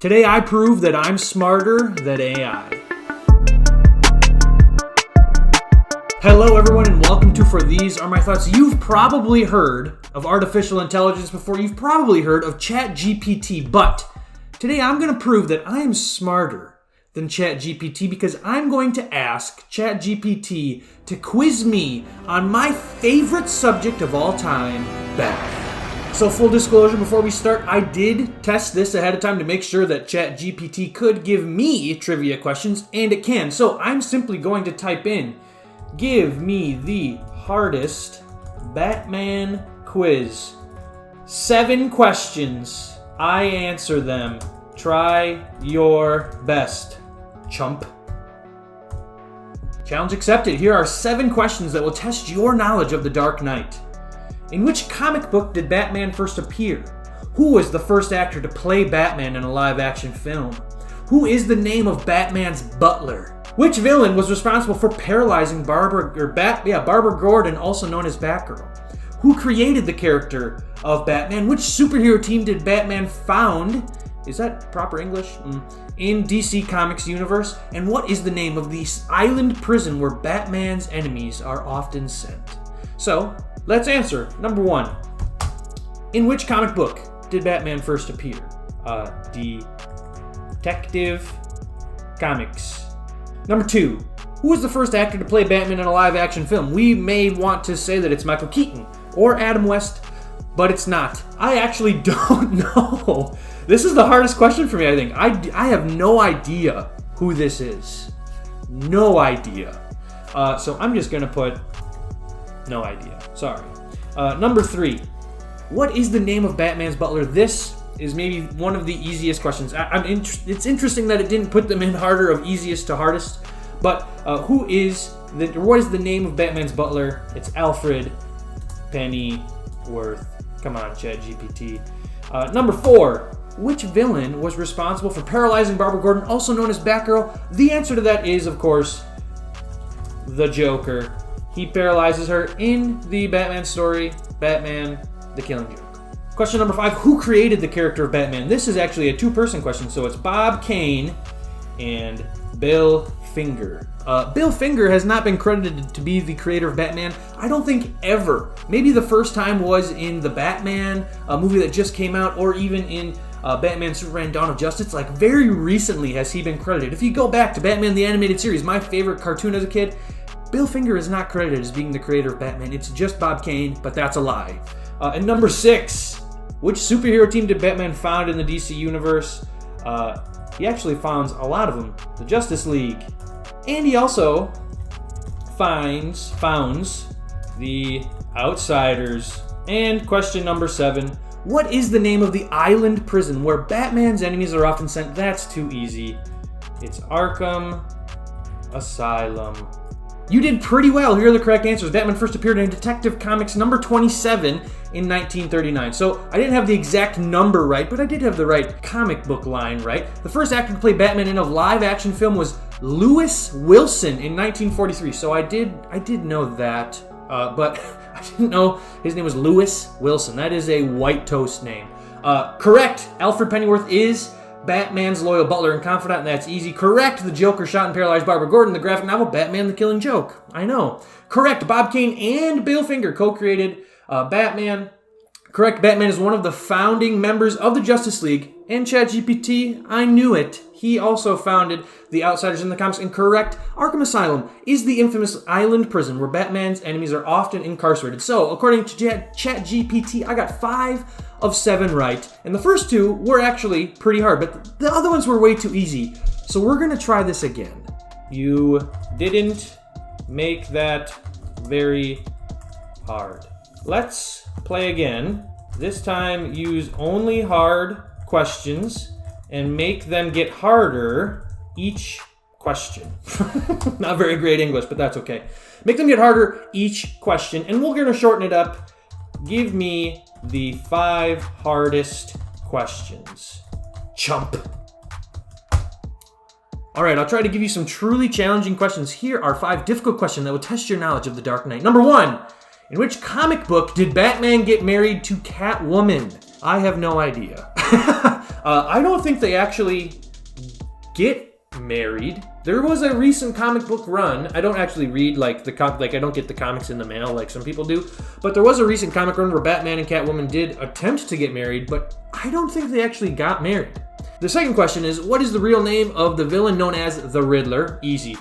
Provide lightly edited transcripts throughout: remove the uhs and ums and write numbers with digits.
Today I prove that I'm smarter than AI. Hello everyone and welcome to For These Are My Thoughts. You've probably heard of artificial intelligence before. You've probably heard of ChatGPT, but today I'm going to prove that I'm smarter than ChatGPT because I'm going to ask ChatGPT to quiz me on my favorite subject of all time, math. So full disclosure, before we start, I did test this ahead of time to make sure that ChatGPT could give me trivia questions, and it can. So I'm simply going to type in, give me the hardest Batman quiz. 7 questions. I answer them. Try your best, chump. Challenge accepted. Here are 7 questions that will test your knowledge of the Dark Knight. In which comic book did Batman first appear? Who was the first actor to play Batman in a live-action film? Who is the name of Batman's butler? Which villain was responsible for paralyzing Barbara Gordon, also known as Batgirl? Who created the character of Batman? Which superhero team did Batman found? Is that proper English? In DC Comics universe? And what is the name of the island prison where Batman's enemies are often sent? So, let's answer. Number 1. In which comic book did Batman first appear? Detective Comics. Number 2. Who was the first actor to play Batman in a live-action film? We may want to say that it's Michael Keaton or Adam West, but it's not. I actually don't know. This is the hardest question for me, I think. I have no idea who this is. No idea. So I'm just going to put no idea. Sorry. Number 3. What is the name of Batman's butler? This is maybe one of the easiest questions. It's interesting that it didn't put them in harder of easiest to hardest. But what is the name of Batman's butler? It's Alfred Pennyworth. Come on, ChatGPT. Number 4. Which villain was responsible for paralyzing Barbara Gordon, also known as Batgirl? The answer to that is, of course, the Joker. He paralyzes her in the Batman story, Batman, the Killing Joke. Question number 5, who created the character of Batman? This is actually a 2-person question, so it's Bob Kane and Bill Finger. Bill Finger has not been credited to be the creator of Batman, I don't think ever. Maybe the first time was in the Batman movie that just came out, or even in Batman Superman Dawn of Justice. Like, very recently has he been credited. If you go back to Batman the Animated Series, my favorite cartoon as a kid, Bill Finger is not credited as being the creator of Batman. It's just Bob Kane, but that's a lie. And number 6, which superhero team did Batman found in the DC universe? He actually founds a lot of them. The Justice League. And he also founds the Outsiders. And question number 7, what is the name of the island prison where Batman's enemies are often sent? That's too easy. It's Arkham Asylum. You did pretty well. Here are the correct answers. Batman first appeared in Detective Comics number 27 in 1939. So I didn't have the exact number right, but I did have the right comic book line right. The first actor to play Batman in a live-action film was Lewis Wilson in 1943. So I did know that, but I didn't know his name was Lewis Wilson. That is a white toast name. Correct. Alfred Pennyworth is Batman's loyal butler and confidant, and that's easy. Correct. The Joker shot and paralyzed Barbara Gordon in the graphic novel Batman the Killing Joke. I know. Correct. Bob Kane and Bill Finger co-created Batman. Correct. Batman is one of the founding members of the Justice League. And ChatGPT, I knew it. He also founded the Outsiders in the comics. And correct. Arkham Asylum is the infamous island prison where Batman's enemies are often incarcerated. So, according to ChatGPT, I got 5 of 7 right. And the first 2 were actually pretty hard, but the other ones were way too easy. So we're going to try this again. You didn't make that very hard. Let's play again. This time use only hard questions and make them get harder each question. Not very great English, but that's okay. Make them get harder each question, and we're going to shorten it up. Give me the 5 hardest questions, chump. All right, I'll try to give you some truly challenging questions. Here are 5 difficult questions that will test your knowledge of the Dark Knight. Number 1, in which comic book did Batman get married to Catwoman? I have no idea. I don't think they actually get married. There was a recent comic book run. I don't actually read I don't get the comics in the mail like some people do, but there was a recent comic run where Batman and Catwoman did attempt to get married, but I don't think they actually got married. The second question is, what is the real name of the villain known as the Riddler? Easy.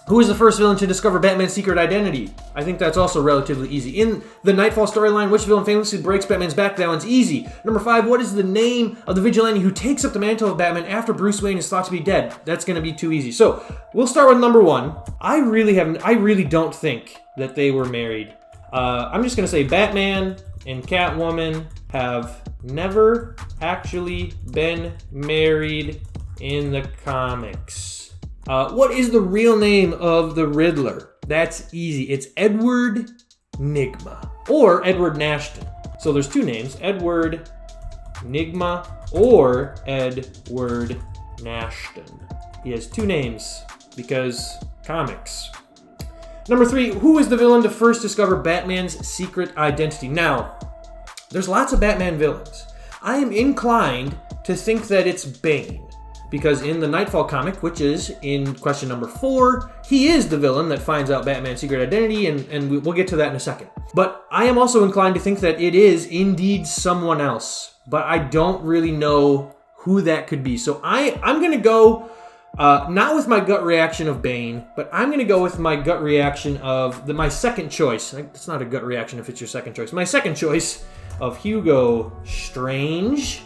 Who is the first villain to discover Batman's secret identity? I think that's also relatively easy. In the Nightfall storyline, which villain famously breaks Batman's back? That one's easy. Number 5, what is the name of the vigilante who takes up the mantle of Batman after Bruce Wayne is thought to be dead? That's going to be too easy. So we'll start with number 1. I really don't think that they were married. I'm just going to say Batman and Catwoman have never actually been married in the comics. What is the real name of the Riddler? That's easy. It's Edward Nygma or Edward Nashton. So there's 2 names, Edward Nygma or Edward Nashton. He has 2 names because comics. Number 3, who is the villain to first discover Batman's secret identity? Now, there's lots of Batman villains. I am inclined to think that it's Bane. Because in the Nightfall comic, which is in question number 4, he is the villain that finds out Batman's secret identity, and we'll get to that in a second. But I am also inclined to think that it is indeed someone else, but I don't really know who that could be. So I'm going to go, not with my gut reaction of Bane, but I'm going to go with my gut reaction of my second choice. It's not a gut reaction if it's your second choice. My second choice of Hugo Strange.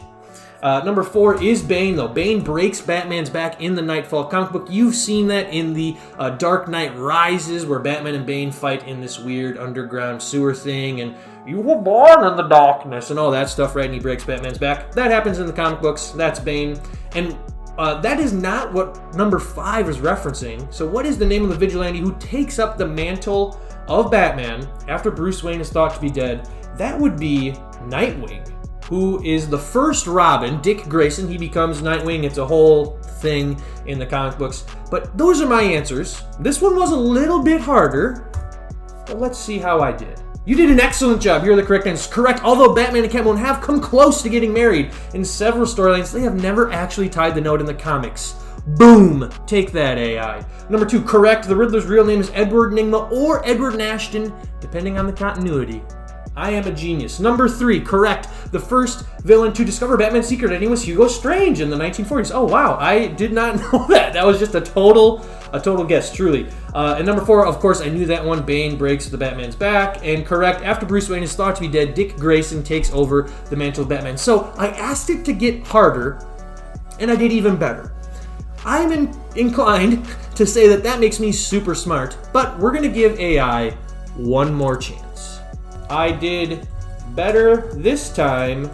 Number 4 is Bane, though. Bane breaks Batman's back in the Nightfall comic book. You've seen that in the Dark Knight Rises, where Batman and Bane fight in this weird underground sewer thing, and you were born in the darkness, and all that stuff, right? And he breaks Batman's back. That happens in the comic books. That's Bane. And that is not what number 5 is referencing. So what is the name of the vigilante who takes up the mantle of Batman after Bruce Wayne is thought to be dead? That would be Nightwing, who is the first Robin, Dick Grayson. He becomes Nightwing. It's a whole thing in the comic books. But those are my answers. This one was a little bit harder, but let's see how I did. You did an excellent job. You're the correct answer. Correct. Although Batman and Catwoman have come close to getting married in several storylines, they have never actually tied the knot in the comics. Boom! Take that, AI. Number 2, correct. The Riddler's real name is Edward Nygma or Edward Nashton, depending on the continuity. I am a genius. Number 3, correct. The first villain to discover Batman's secret identity was Hugo Strange in the 1940s. Oh, wow. I did not know that. That was just a total guess, truly. And number 4, of course, I knew that one. Bane breaks the Batman's back. And correct, after Bruce Wayne is thought to be dead, Dick Grayson takes over the mantle of Batman. So I asked it to get harder, and I did even better. I'm inclined to say that makes me super smart, but we're going to give AI one more chance. I did better this time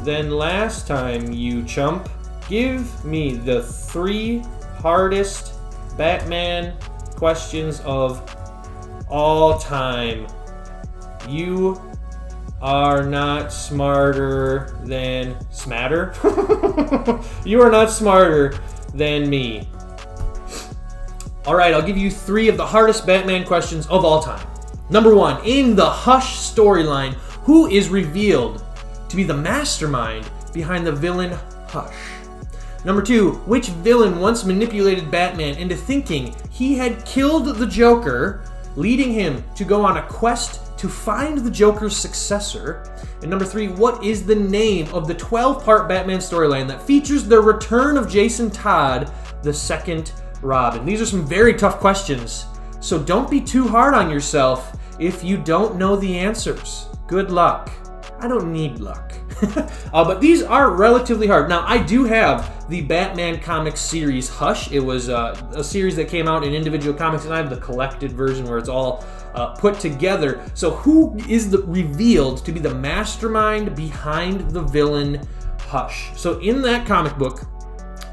than last time, you chump. Give me the 3 hardest Batman questions of all time. You are not smarter than... Smatter? You are not smarter than me. Alright, I'll give you 3 of the hardest Batman questions of all time. Number 1, in the Hush storyline, who is revealed to be the mastermind behind the villain Hush? Number 2, which villain once manipulated Batman into thinking he had killed the Joker, leading him to go on a quest to find the Joker's successor? And number 3, what is the name of the 12-part Batman storyline that features the return of Jason Todd, the second Robin? These are some very tough questions, so don't be too hard on yourself if you don't know the answers. Good luck. I don't need luck. But these are relatively hard. Now, I do have the Batman comics series Hush. It was a series that came out in individual comics, and I have the collected version where it's all put together. So who is revealed to be the mastermind behind the villain Hush? So in that comic book,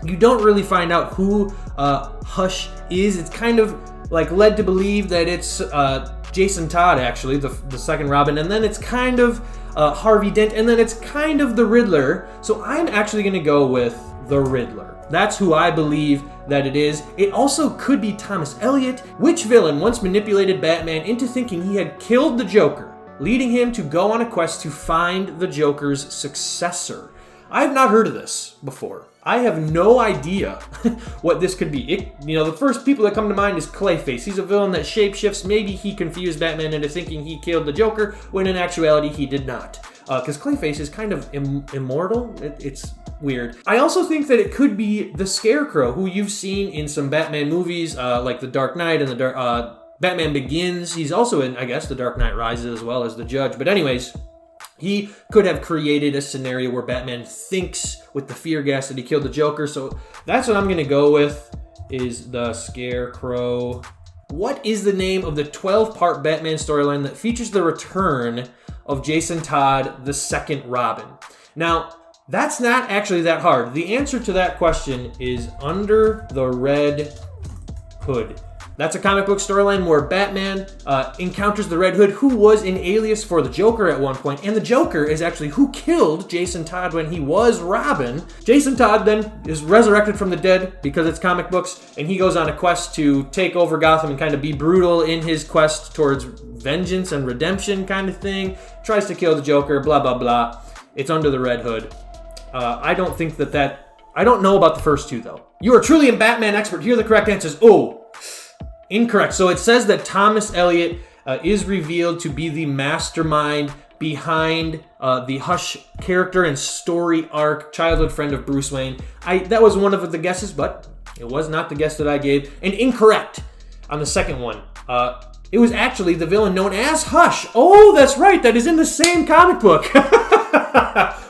you don't really find out who Hush is. It's kind of like led to believe that it's Jason Todd, actually, the second Robin, and then it's kind of Harvey Dent, and then it's kind of the Riddler. So I'm actually going to go with the Riddler. That's who I believe that it is. It also could be Thomas Elliot. Which villain once manipulated Batman into thinking he had killed the Joker, leading him to go on a quest to find the Joker's successor? I've not heard of this before. I have no idea what this could be. The first people that come to mind is Clayface. He's a villain that shapeshifts. Maybe he confused Batman into thinking he killed the Joker, when in actuality he did not. Because Clayface is kind of immortal. It's weird. I also think that it could be the Scarecrow, who you've seen in some Batman movies, like The Dark Knight and Batman Begins. He's also in, I guess, The Dark Knight Rises, as well as the Judge. But anyways, he could have created a scenario where Batman thinks with the fear gas that he killed the Joker. So that's what I'm going to go with, is the Scarecrow. What is the name of the 12-part Batman storyline that features the return of Jason Todd, the second Robin? Now, that's not actually that hard. The answer to that question is Under the Red Hood. That's a comic book storyline where Batman encounters the Red Hood, who was an alias for the Joker at one point, and the Joker is actually who killed Jason Todd when he was Robin. Jason Todd then is resurrected from the dead because it's comic books, and he goes on a quest to take over Gotham and kind of be brutal in his quest towards vengeance and redemption kind of thing. Tries to kill the Joker, blah, blah, blah. It's Under the Red Hood. I don't think I don't know about the first two, though. You are truly a Batman expert. Here are the correct answers. Oh, incorrect. So it says that Thomas Elliot is revealed to be the mastermind behind the Hush character and story arc, childhood friend of Bruce Wayne. That was one of the guesses, but it was not the guess that I gave. And incorrect on the second one. It was actually the villain known as Hush. Oh, that's right. That is in the same comic book.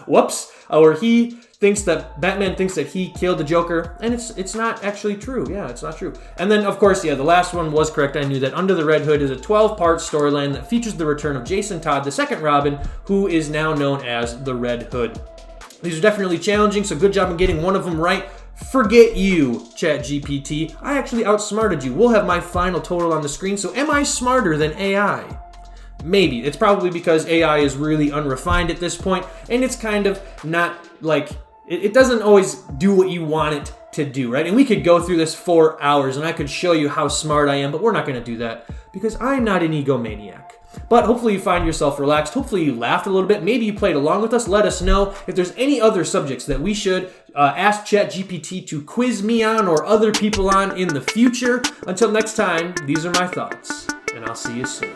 Whoops. Where Batman thinks that he killed the Joker, and it's not actually true. Yeah, it's not true. And then, of course, the last one was correct. I knew that Under the Red Hood is a 12-part storyline that features the return of Jason Todd, the second Robin, who is now known as the Red Hood. These are definitely challenging, so good job in getting one of them right. Forget you, ChatGPT. I actually outsmarted you. We'll have my final total on the screen, so am I smarter than AI? Maybe. It's probably because AI is really unrefined at this point, and it's kind of not like, it doesn't always do what you want it to do, right? And we could go through this for hours, and I could show you how smart I am, but we're not going to do that because I'm not an egomaniac. But hopefully you find yourself relaxed. Hopefully you laughed a little bit. Maybe you played along with us. Let us know if there's any other subjects that we should ask ChatGPT to quiz me on or other people on in the future. Until next time, these are my thoughts, and I'll see you soon.